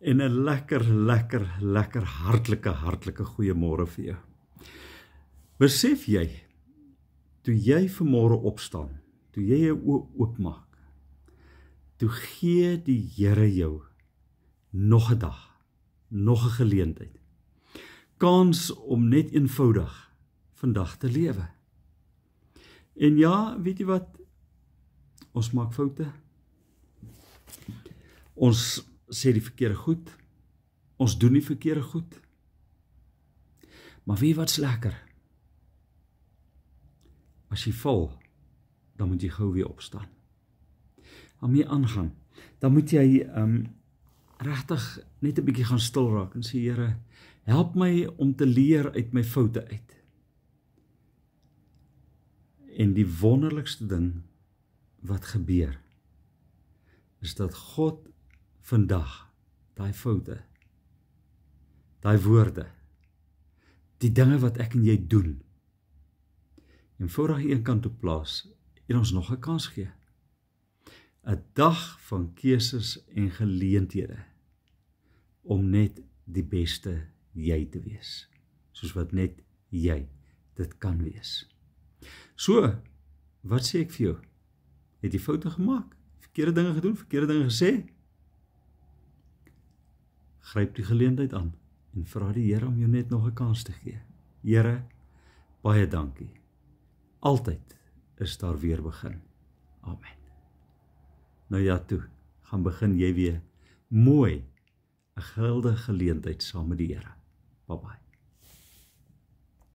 en 'n lekker hartlike goeiemôre vir jou. Besef jy, toe jy vanmôre opstaan, toe jy jou oë oopmaak, toe gee die Here jou nog 'n dag, nog 'n geleentheid, kans om net eenvoudig vandag te lewe. En ja, weet jy wat? Ons maak foute. Ons sê die verkeerde goed. Ons doen die verkeerde goed. Maar weet jy wat's lekker? As jy val, dan moet jy gou weer opstaan. Dan moet jy aangaan. Dan moet jy regtig net 'n bietjie gaan stil raak en sê, Here, help my om te leer uit my foute uit. En die wonderlikste ding wat gebeur, is dat God vandag daai foute, daai woorde, die dinge wat ek en jy doen, eenvoudig een kant toe plaas en ons nog 'n kans gee. 'n Dag van keuses en geleenthede om net die beste jy te wees, soos wat net jy dit kan wees. So, wat sê ek vir jou? Het jy foute gemaak? Verkeerde dinge gedoen? Verkeerde dinge gesê? Gryp die geleentheid aan en vra die Here om jou net nog 'n kans te gee. Here, baie dankie. Altyd is daar weer begin. Amen. Nou ja toe, gaan begin jy weer mooi 'n geldige geleentheid saam met die Here. Bye bye.